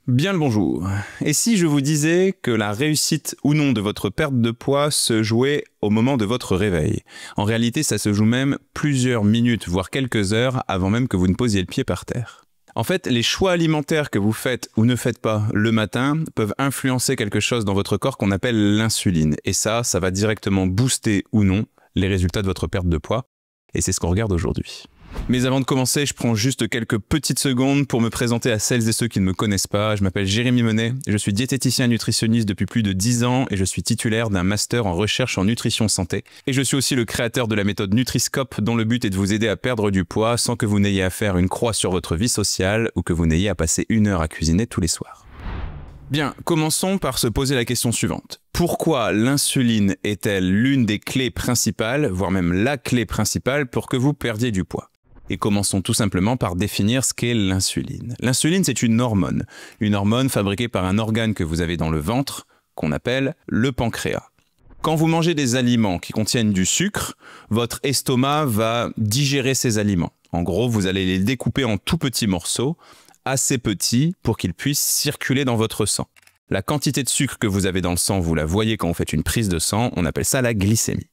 Bien le bonjour. Et si je vous disais que la réussite ou non de votre perte de poids se jouait au moment de votre réveil? En réalité, ça se joue même plusieurs minutes, voire quelques heures avant même que vous ne posiez le pied par terre. En fait, les choix alimentaires que vous faites ou ne faites pas le matin peuvent influencer quelque chose dans votre corps qu'on appelle l'insuline. Et ça va directement booster ou non les résultats de votre perte de poids. Et c'est ce qu'on regarde aujourd'hui. Mais avant de commencer, je prends juste quelques petites secondes pour me présenter à celles et ceux qui ne me connaissent pas. Je m'appelle Jérémy Monet, je suis diététicien nutritionniste depuis plus de 10 ans et je suis titulaire d'un master en recherche en nutrition santé. Et je suis aussi le créateur de la méthode Nutriscope dont le but est de vous aider à perdre du poids sans que vous n'ayez à faire une croix sur votre vie sociale ou que vous n'ayez à passer 1 heure à cuisiner tous les soirs. Bien, commençons par se poser la question suivante. Pourquoi l'insuline est-elle l'une des clés principales, voire même la clé principale pour que vous perdiez du poids? Et commençons tout simplement par définir ce qu'est l'insuline. L'insuline, c'est une hormone fabriquée par un organe que vous avez dans le ventre, qu'on appelle le pancréas. Quand vous mangez des aliments qui contiennent du sucre, votre estomac va digérer ces aliments. En gros, vous allez les découper en tout petits morceaux, assez petits pour qu'ils puissent circuler dans votre sang. La quantité de sucre que vous avez dans le sang, vous la voyez quand vous faites une prise de sang, on appelle ça la glycémie.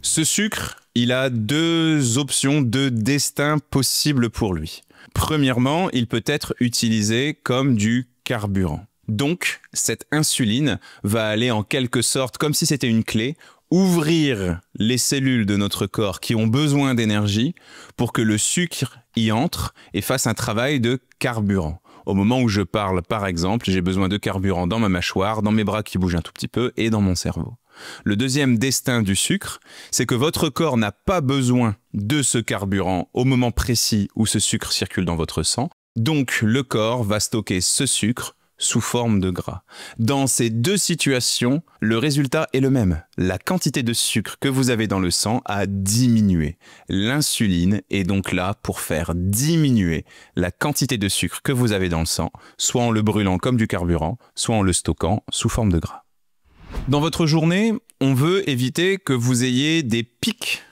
Ce sucre, il a 2 options, 2 destins possibles pour lui. Premièrement, il peut être utilisé comme du carburant. Donc, cette insuline va aller en quelque sorte, comme si c'était une clé, ouvrir les cellules de notre corps qui ont besoin d'énergie pour que le sucre y entre et fasse un travail de carburant. Au moment où je parle, par exemple, j'ai besoin de carburant dans ma mâchoire, dans mes bras qui bougent un tout petit peu et dans mon cerveau. Le deuxième destin du sucre, c'est que votre corps n'a pas besoin de ce carburant au moment précis où ce sucre circule dans votre sang. Donc, le corps va stocker ce sucre sous forme de gras. Dans ces 2 situations, le résultat est le même. La quantité de sucre que vous avez dans le sang a diminué. L'insuline est donc là pour faire diminuer la quantité de sucre que vous avez dans le sang, soit en le brûlant comme du carburant, soit en le stockant sous forme de gras. Dans votre journée, on veut éviter que vous ayez des pics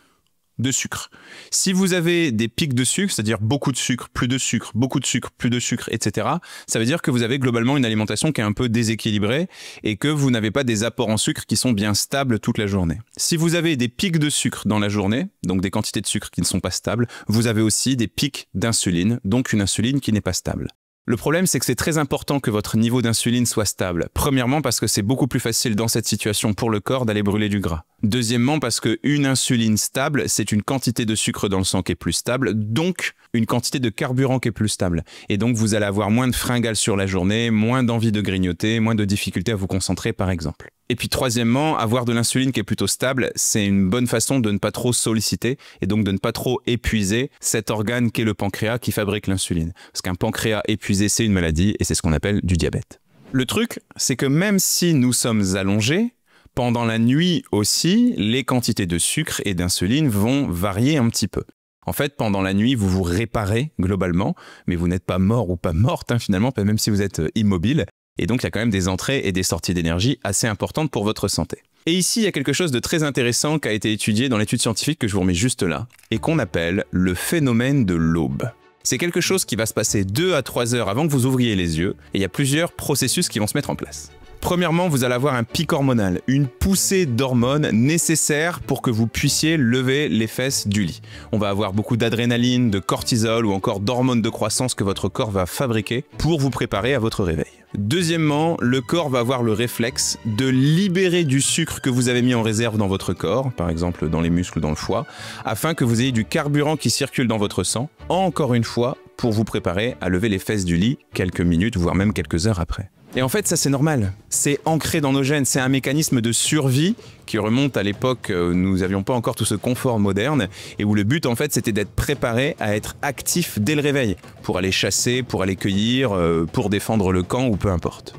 de sucre. Si vous avez des pics de sucre, c'est-à-dire beaucoup de sucre, plus de sucre, beaucoup de sucre, plus de sucre, etc., ça veut dire que vous avez globalement une alimentation qui est un peu déséquilibrée et que vous n'avez pas des apports en sucre qui sont bien stables toute la journée. Si vous avez des pics de sucre dans la journée, donc des quantités de sucre qui ne sont pas stables, vous avez aussi des pics d'insuline, donc une insuline qui n'est pas stable. Le problème, c'est que c'est très important que votre niveau d'insuline soit stable. Premièrement, parce que c'est beaucoup plus facile dans cette situation pour le corps d'aller brûler du gras. Deuxièmement, parce qu'une insuline stable, c'est une quantité de sucre dans le sang qui est plus stable, donc une quantité de carburant qui est plus stable. Et donc, vous allez avoir moins de fringales sur la journée, moins d'envie de grignoter, moins de difficultés à vous concentrer, par exemple. Et puis troisièmement, avoir de l'insuline qui est plutôt stable, c'est une bonne façon de ne pas trop solliciter et donc de ne pas trop épuiser cet organe qu'est le pancréas qui fabrique l'insuline. Parce qu'un pancréas épuisé, c'est une maladie et c'est ce qu'on appelle du diabète. Le truc, c'est que même si nous sommes allongés, pendant la nuit aussi, les quantités de sucre et d'insuline vont varier un petit peu. En fait, pendant la nuit, vous vous réparez globalement, mais vous n'êtes pas mort ou pas morte finalement, même si vous êtes immobile. Et donc, il y a quand même des entrées et des sorties d'énergie assez importantes pour votre santé. Et ici, il y a quelque chose de très intéressant qui a été étudié dans l'étude scientifique que je vous remets juste là, et qu'on appelle le phénomène de l'aube. C'est quelque chose qui va se passer 2 à 3 heures avant que vous ouvriez les yeux, et il y a plusieurs processus qui vont se mettre en place. Premièrement, vous allez avoir un pic hormonal, une poussée d'hormones nécessaire pour que vous puissiez lever les fesses du lit. On va avoir beaucoup d'adrénaline, de cortisol ou encore d'hormones de croissance que votre corps va fabriquer pour vous préparer à votre réveil. Deuxièmement, le corps va avoir le réflexe de libérer du sucre que vous avez mis en réserve dans votre corps, par exemple dans les muscles ou dans le foie, afin que vous ayez du carburant qui circule dans votre sang, encore une fois, pour vous préparer à lever les fesses du lit quelques minutes, voire même quelques heures après. Et en fait, ça c'est normal, c'est ancré dans nos gènes, c'est un mécanisme de survie qui remonte à l'époque où nous n'avions pas encore tout ce confort moderne et où le but en fait c'était d'être préparé à être actif dès le réveil, pour aller chasser, pour aller cueillir, pour défendre le camp ou peu importe.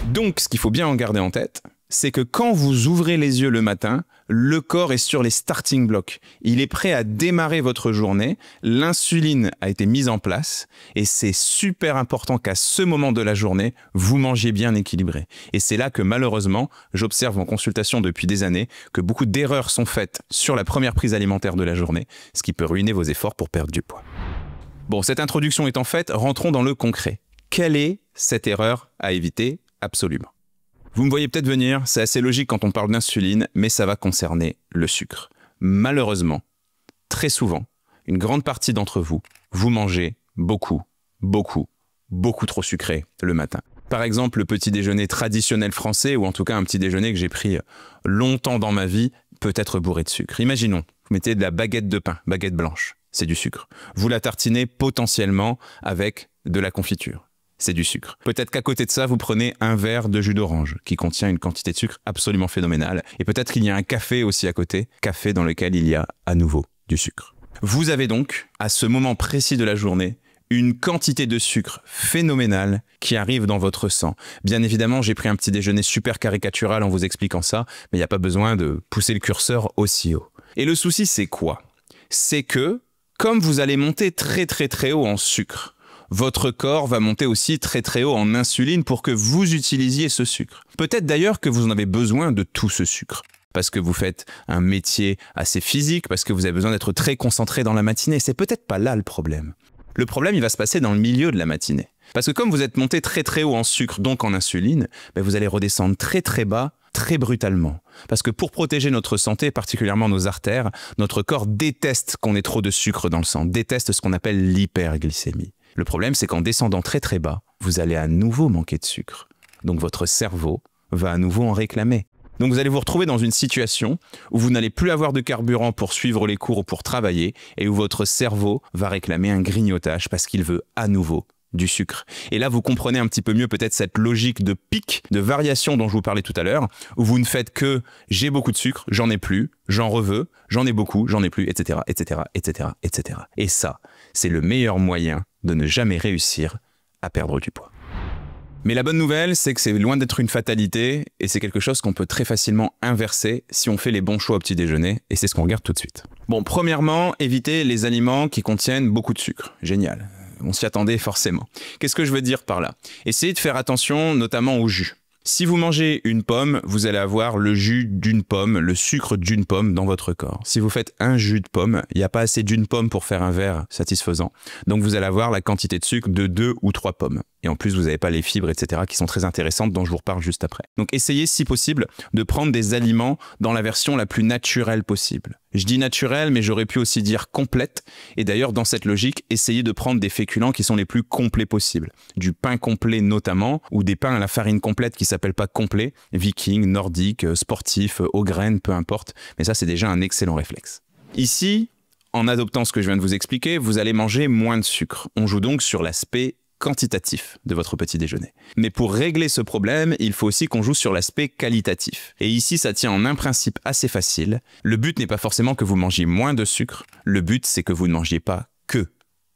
Donc ce qu'il faut bien en garder en tête, c'est que quand vous ouvrez les yeux le matin, le corps est sur les starting blocks. Il est prêt à démarrer votre journée, l'insuline a été mise en place et c'est super important qu'à ce moment de la journée, vous mangiez bien équilibré. Et c'est là que malheureusement, j'observe en consultation depuis des années que beaucoup d'erreurs sont faites sur la première prise alimentaire de la journée, ce qui peut ruiner vos efforts pour perdre du poids. Bon, cette introduction étant faite, rentrons dans le concret. Quelle est cette erreur à éviter absolument? Vous me voyez peut-être venir, c'est assez logique quand on parle d'insuline, mais ça va concerner le sucre. Malheureusement, très souvent, une grande partie d'entre vous, vous mangez beaucoup trop sucré le matin. Par exemple, le petit déjeuner traditionnel français, ou en tout cas un petit déjeuner que j'ai pris longtemps dans ma vie, peut être bourré de sucre. Imaginons, vous mettez de la baguette de pain, baguette blanche, c'est du sucre. Vous la tartinez potentiellement avec de la confiture, c'est du sucre. Peut-être qu'à côté de ça, vous prenez un verre de jus d'orange qui contient une quantité de sucre absolument phénoménale. Et peut-être qu'il y a un café aussi à côté, café dans lequel il y a à nouveau du sucre. Vous avez donc, à ce moment précis de la journée, une quantité de sucre phénoménale qui arrive dans votre sang. Bien évidemment, j'ai pris un petit déjeuner super caricatural en vous expliquant ça, mais il n'y a pas besoin de pousser le curseur aussi haut. Et le souci, c'est quoi? C'est que, comme vous allez monter très haut en sucre, votre corps va monter aussi très haut en insuline pour que vous utilisiez ce sucre. Peut-être d'ailleurs que vous en avez besoin de tout ce sucre. Parce que vous faites un métier assez physique, parce que vous avez besoin d'être très concentré dans la matinée. C'est peut-être pas là le problème. Le problème, il va se passer dans le milieu de la matinée. Parce que comme vous êtes monté très haut en sucre, donc en insuline, vous allez redescendre très bas, très brutalement. Parce que pour protéger notre santé, particulièrement nos artères, notre corps déteste qu'on ait trop de sucre dans le sang, déteste ce qu'on appelle l'hyperglycémie. Le problème, c'est qu'en descendant très bas, vous allez à nouveau manquer de sucre. Donc votre cerveau va à nouveau en réclamer. Donc vous allez vous retrouver dans une situation où vous n'allez plus avoir de carburant pour suivre les cours ou pour travailler et où votre cerveau va réclamer un grignotage parce qu'il veut à nouveau du sucre. Et là, vous comprenez un petit peu mieux peut-être cette logique de pic, de variation dont je vous parlais tout à l'heure, où vous ne faites que « j'ai beaucoup de sucre, j'en ai plus, j'en reveux, j'en ai beaucoup, j'en ai plus, etc. etc. etc. etc. » Et ça, c'est le meilleur moyen de ne jamais réussir à perdre du poids. Mais la bonne nouvelle, c'est que c'est loin d'être une fatalité et c'est quelque chose qu'on peut très facilement inverser si on fait les bons choix au petit déjeuner et c'est ce qu'on regarde tout de suite. Bon, premièrement, évitez les aliments qui contiennent beaucoup de sucre. Génial. On s'y attendait forcément. Qu'est-ce que je veux dire par là? Essayez de faire attention notamment au jus. Si vous mangez une pomme, vous allez avoir le jus d'une pomme, le sucre d'une pomme dans votre corps. Si vous faites un jus de pomme, il n'y a pas assez d'une pomme pour faire un verre satisfaisant. Donc vous allez avoir la quantité de sucre de 2 ou 3 pommes. Et en plus, vous n'avez pas les fibres, etc. qui sont très intéressantes, dont je vous reparle juste après. Donc essayez, si possible, de prendre des aliments dans la version la plus naturelle possible. Je dis naturelle, mais j'aurais pu aussi dire complète. Et d'ailleurs, dans cette logique, essayez de prendre des féculents qui sont les plus complets possibles. Du pain complet notamment, ou des pains à la farine complète qui s'appellent pas complets, viking, nordique, sportif, aux graines, peu importe. Mais ça, c'est déjà un excellent réflexe. Ici, en adoptant ce que je viens de vous expliquer, vous allez manger moins de sucre. On joue donc sur l'aspect quantitatif de votre petit déjeuner. Mais pour régler ce problème, il faut aussi qu'on joue sur l'aspect qualitatif. Et ici, ça tient en un principe assez facile. Le but n'est pas forcément que vous mangiez moins de sucre, le but c'est que vous ne mangiez pas que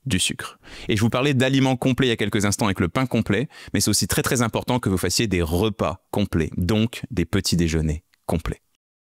du sucre. Et je vous parlais d'aliments complets il y a quelques instants avec le pain complet, mais c'est aussi très important que vous fassiez des repas complets, donc des petits déjeuners complets.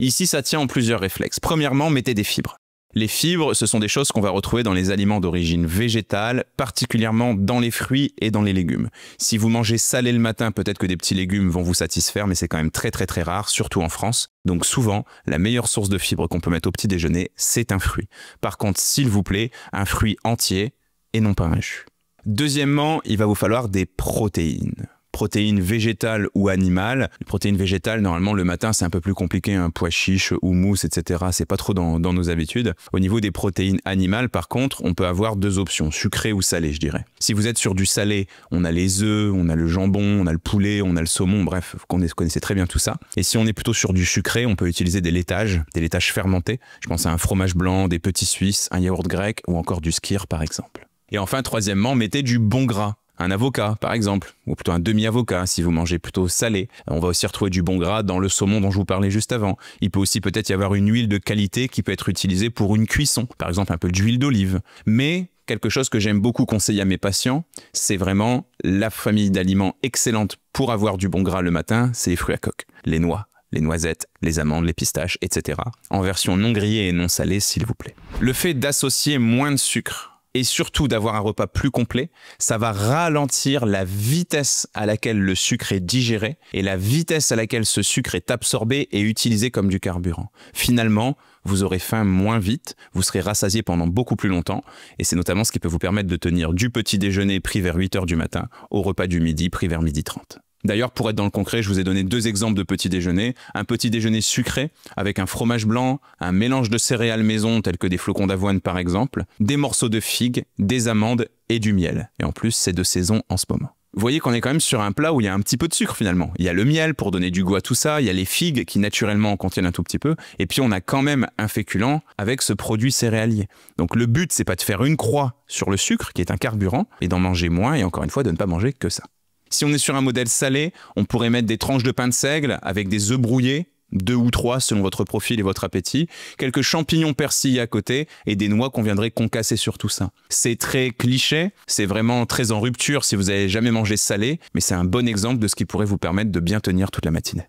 Ici, ça tient en plusieurs réflexes. Premièrement, mettez des fibres. Les fibres, ce sont des choses qu'on va retrouver dans les aliments d'origine végétale, particulièrement dans les fruits et dans les légumes. Si vous mangez salé le matin, peut-être que des petits légumes vont vous satisfaire, mais c'est quand même très rare, surtout en France. Donc souvent, la meilleure source de fibres qu'on peut mettre au petit déjeuner, c'est un fruit. Par contre, s'il vous plaît, un fruit entier et non pas un jus. Deuxièmement, il va vous falloir des protéines. Protéines végétales ou animales. Les protéines végétales, normalement, le matin, c'est un peu plus compliqué, un pois chiche, houmous, etc. C'est pas trop dans nos habitudes. Au niveau des protéines animales, par contre, on peut avoir deux options, sucrées ou salées, je dirais. Si vous êtes sur du salé, on a les œufs, on a le jambon, on a le poulet, on a le saumon, bref, vous connaissez très bien tout ça. Et si on est plutôt sur du sucré, on peut utiliser des laitages fermentés. Je pense à un fromage blanc, des petits suisses, un yaourt grec ou encore du skyr, par exemple. Et enfin, troisièmement, mettez du bon gras. Un avocat, par exemple, ou plutôt un demi-avocat si vous mangez plutôt salé. On va aussi retrouver du bon gras dans le saumon dont je vous parlais juste avant. Il peut aussi peut-être y avoir une huile de qualité qui peut être utilisée pour une cuisson, par exemple un peu d'huile d'olive. Mais quelque chose que j'aime beaucoup conseiller à mes patients, c'est vraiment la famille d'aliments excellente pour avoir du bon gras le matin, c'est les fruits à coque, les noix, les noisettes, les amandes, les pistaches, etc. En version non grillée et non salée, s'il vous plaît. Le fait d'associer moins de sucre et surtout d'avoir un repas plus complet, ça va ralentir la vitesse à laquelle le sucre est digéré et la vitesse à laquelle ce sucre est absorbé et utilisé comme du carburant. Finalement, vous aurez faim moins vite, vous serez rassasié pendant beaucoup plus longtemps, et c'est notamment ce qui peut vous permettre de tenir du petit déjeuner pris vers 8 h du matin au repas du midi pris vers 12h30. D'ailleurs, pour être dans le concret, je vous ai donné 2 exemples de petits déjeuners. Un petit déjeuner sucré avec un fromage blanc, un mélange de céréales maison tels que des flocons d'avoine par exemple, des morceaux de figues, des amandes et du miel. Et en plus, c'est de saison en ce moment. Vous voyez qu'on est quand même sur un plat où il y a un petit peu de sucre finalement. Il y a le miel pour donner du goût à tout ça, il y a les figues qui naturellement en contiennent un tout petit peu, et puis on a quand même un féculent avec ce produit céréalier. Donc le but, c'est pas de faire une croix sur le sucre, qui est un carburant, et d'en manger moins, et encore une fois, de ne pas manger que ça. Si on est sur un modèle salé, on pourrait mettre des tranches de pain de seigle avec des œufs brouillés, 2 ou 3 selon votre profil et votre appétit, quelques champignons persillés à côté et des noix qu'on viendrait concasser sur tout ça. C'est très cliché, c'est vraiment très en rupture si vous n'avez jamais mangé salé, mais c'est un bon exemple de ce qui pourrait vous permettre de bien tenir toute la matinée.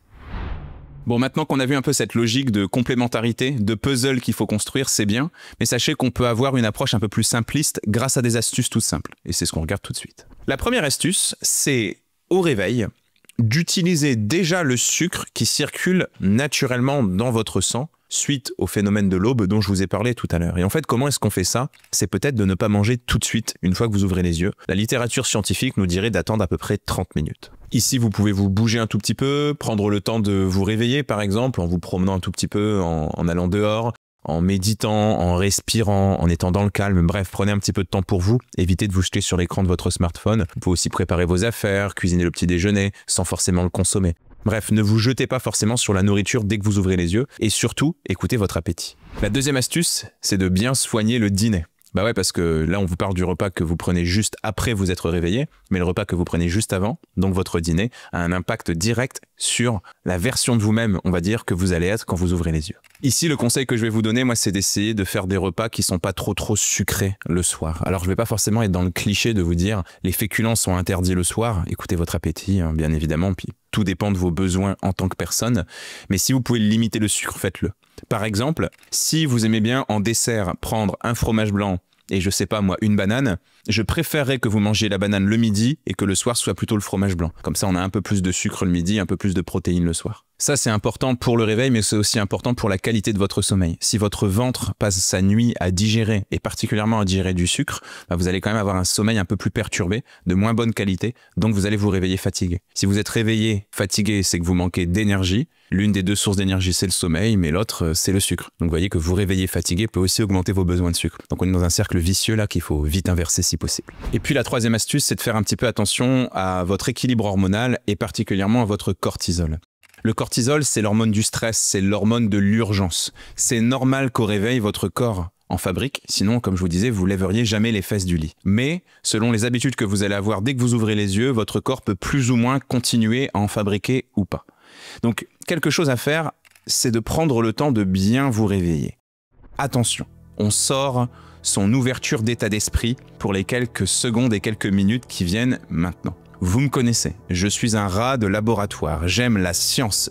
Bon, maintenant qu'on a vu un peu cette logique de complémentarité, de puzzle qu'il faut construire, c'est bien, mais sachez qu'on peut avoir une approche un peu plus simpliste grâce à des astuces toutes simples, et c'est ce qu'on regarde tout de suite. La première astuce, c'est au réveil, d'utiliser déjà le sucre qui circule naturellement dans votre sang suite au phénomène de l'aube dont je vous ai parlé tout à l'heure. Et en fait, comment est-ce qu'on fait ça? C'est peut-être de ne pas manger tout de suite une fois que vous ouvrez les yeux. La littérature scientifique nous dirait d'attendre à peu près 30 minutes. Ici, vous pouvez vous bouger un tout petit peu, prendre le temps de vous réveiller par exemple, en vous promenant un tout petit peu, en allant dehors, en méditant, en respirant, en étant dans le calme. Bref, prenez un petit peu de temps pour vous. Évitez de vous jeter sur l'écran de votre smartphone. Vous pouvez aussi préparer vos affaires, cuisiner le petit déjeuner sans forcément le consommer. Bref, ne vous jetez pas forcément sur la nourriture dès que vous ouvrez les yeux et surtout, écoutez votre appétit. La deuxième astuce, c'est de bien soigner le dîner. Bah ouais, parce que là, on vous parle du repas que vous prenez juste après vous être réveillé, mais le repas que vous prenez juste avant, donc votre dîner, a un impact direct sur la version de vous-même, on va dire, que vous allez être quand vous ouvrez les yeux. Ici, le conseil que je vais vous donner, moi, c'est d'essayer de faire des repas qui sont pas trop sucrés le soir. Alors, je vais pas forcément être dans le cliché de vous dire les féculents sont interdits le soir. Écoutez votre appétit, hein, bien évidemment, puis tout dépend de vos besoins en tant que personne. Mais si vous pouvez limiter le sucre, faites-le. Par exemple, si vous aimez bien en dessert prendre un fromage blanc et je sais pas moi, une banane, je préférerais que vous mangiez la banane le midi et que le soir soit plutôt le fromage blanc. Comme ça, on a un peu plus de sucre le midi, un peu plus de protéines le soir. Ça, c'est important pour le réveil, mais c'est aussi important pour la qualité de votre sommeil. Si votre ventre passe sa nuit à digérer, et particulièrement à digérer du sucre, bah vous allez quand même avoir un sommeil un peu plus perturbé, de moins bonne qualité, donc vous allez vous réveiller fatigué. Si vous êtes réveillé fatigué, c'est que vous manquez d'énergie. L'une des deux sources d'énergie, c'est le sommeil, mais l'autre, c'est le sucre. Donc vous voyez que vous réveiller fatigué peut aussi augmenter vos besoins de sucre. Donc on est dans un cercle vicieux là qu'il faut vite inverser si possible. Et puis la troisième astuce, c'est de faire un petit peu attention à votre équilibre hormonal et particulièrement à votre cortisol. Le cortisol, c'est l'hormone du stress, c'est l'hormone de l'urgence. C'est normal qu'au réveil, votre corps en fabrique, sinon, comme je vous disais, vous lèveriez jamais les fesses du lit. Mais, selon les habitudes que vous allez avoir dès que vous ouvrez les yeux, votre corps peut plus ou moins continuer à en fabriquer ou pas. Donc, quelque chose à faire, c'est de prendre le temps de bien vous réveiller. Attention, on sort son ouverture d'état d'esprit pour les quelques secondes et quelques minutes qui viennent maintenant. Vous me connaissez, je suis un rat de laboratoire, j'aime la science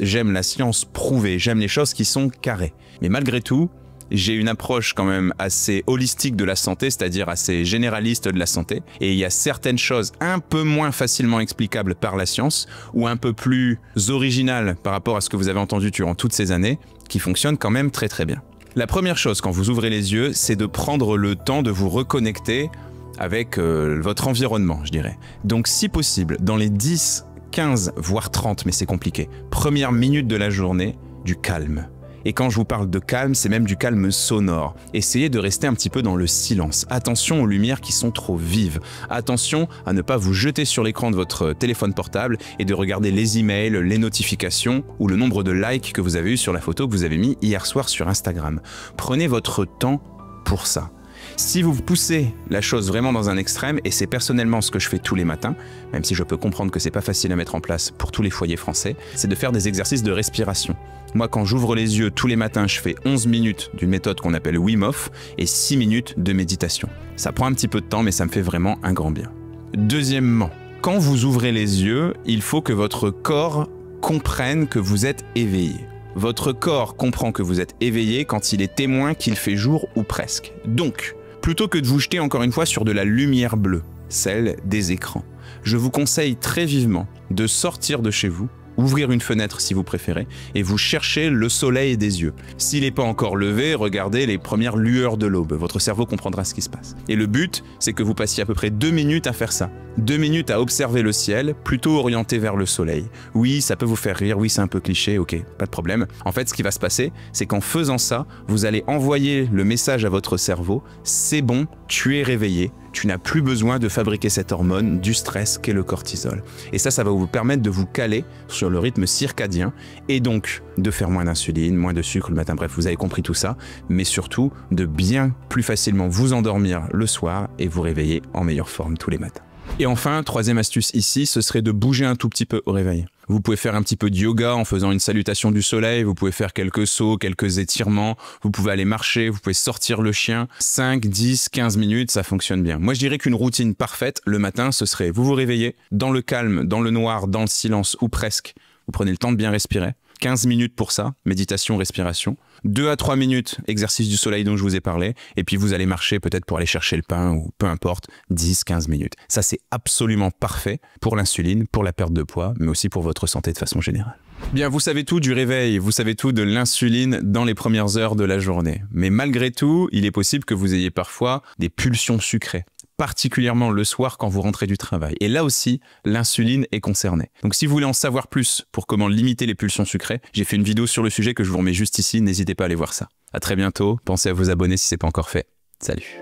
prouvée, j'aime les choses qui sont carrées. Mais malgré tout, j'ai une approche quand même assez holistique de la santé, c'est-à-dire assez généraliste de la santé, et il y a certaines choses un peu moins facilement explicables par la science, ou un peu plus originales par rapport à ce que vous avez entendu durant toutes ces années, qui fonctionnent quand même très très bien. La première chose quand vous ouvrez les yeux, c'est de prendre le temps de vous reconnecter avec votre environnement, je dirais. Donc si possible, dans les 10, 15, voire 30, mais c'est compliqué, premières minutes de la journée, du calme. Et quand je vous parle de calme, c'est même du calme sonore. Essayez de rester un petit peu dans le silence. Attention aux lumières qui sont trop vives. Attention à ne pas vous jeter sur l'écran de votre téléphone portable et de regarder les emails, les notifications ou le nombre de likes que vous avez eu sur la photo que vous avez mis hier soir sur Instagram. Prenez votre temps pour ça. Si vous poussez la chose vraiment dans un extrême, et c'est personnellement ce que je fais tous les matins, même si je peux comprendre que c'est pas facile à mettre en place pour tous les foyers français, c'est de faire des exercices de respiration. Moi, quand j'ouvre les yeux tous les matins, je fais 11 minutes d'une méthode qu'on appelle Wim Hof et 6 minutes de méditation. Ça prend un petit peu de temps, mais ça me fait vraiment un grand bien. Deuxièmement, quand vous ouvrez les yeux, il faut que votre corps comprenne que vous êtes éveillé. Votre corps comprend que vous êtes éveillé quand il est témoin qu'il fait jour ou presque. Donc, plutôt que de vous jeter encore une fois sur de la lumière bleue, celle des écrans, je vous conseille très vivement de sortir de chez vous ouvrir une fenêtre si vous préférez, et vous cherchez le soleil des yeux. S'il n'est pas encore levé, regardez les premières lueurs de l'aube. Votre cerveau comprendra ce qui se passe. Et le but, c'est que vous passiez à peu près 2 minutes à faire ça. 2 minutes à observer le ciel, plutôt orienté vers le soleil. Oui, ça peut vous faire rire, oui, c'est un peu cliché, ok, pas de problème. En fait, ce qui va se passer, c'est qu'en faisant ça, vous allez envoyer le message à votre cerveau, c'est bon, tu es réveillé, tu n'as plus besoin de fabriquer cette hormone du stress qu'est le cortisol. Et ça va vous permettre de vous caler sur le rythme circadien et donc de faire moins d'insuline, moins de sucre le matin, bref, vous avez compris tout ça, mais surtout de bien plus facilement vous endormir le soir et vous réveiller en meilleure forme tous les matins. Et enfin, troisième astuce ici, ce serait de bouger un tout petit peu au réveil. Vous pouvez faire un petit peu de yoga en faisant une salutation du soleil, vous pouvez faire quelques sauts, quelques étirements, vous pouvez aller marcher, vous pouvez sortir le chien. 5, 10, 15 minutes, ça fonctionne bien. Moi, je dirais qu'une routine parfaite le matin, ce serait vous réveillez dans le calme, dans le noir, dans le silence ou presque. Vous prenez le temps de bien respirer. 15 minutes pour ça, méditation, respiration. 2 à 3 minutes, exercice du soleil dont je vous ai parlé. Et puis vous allez marcher peut-être pour aller chercher le pain ou peu importe, 10, 15 minutes. Ça, c'est absolument parfait pour l'insuline, pour la perte de poids, mais aussi pour votre santé de façon générale. Bien, vous savez tout du réveil, vous savez tout de l'insuline dans les premières heures de la journée. Mais malgré tout, il est possible que vous ayez parfois des pulsions sucrées, particulièrement le soir quand vous rentrez du travail. Et là aussi, l'insuline est concernée. Donc si vous voulez en savoir plus pour comment limiter les pulsions sucrées, j'ai fait une vidéo sur le sujet que je vous remets juste ici, n'hésitez pas à aller voir ça. À très bientôt, pensez à vous abonner si ce n'est pas encore fait. Salut.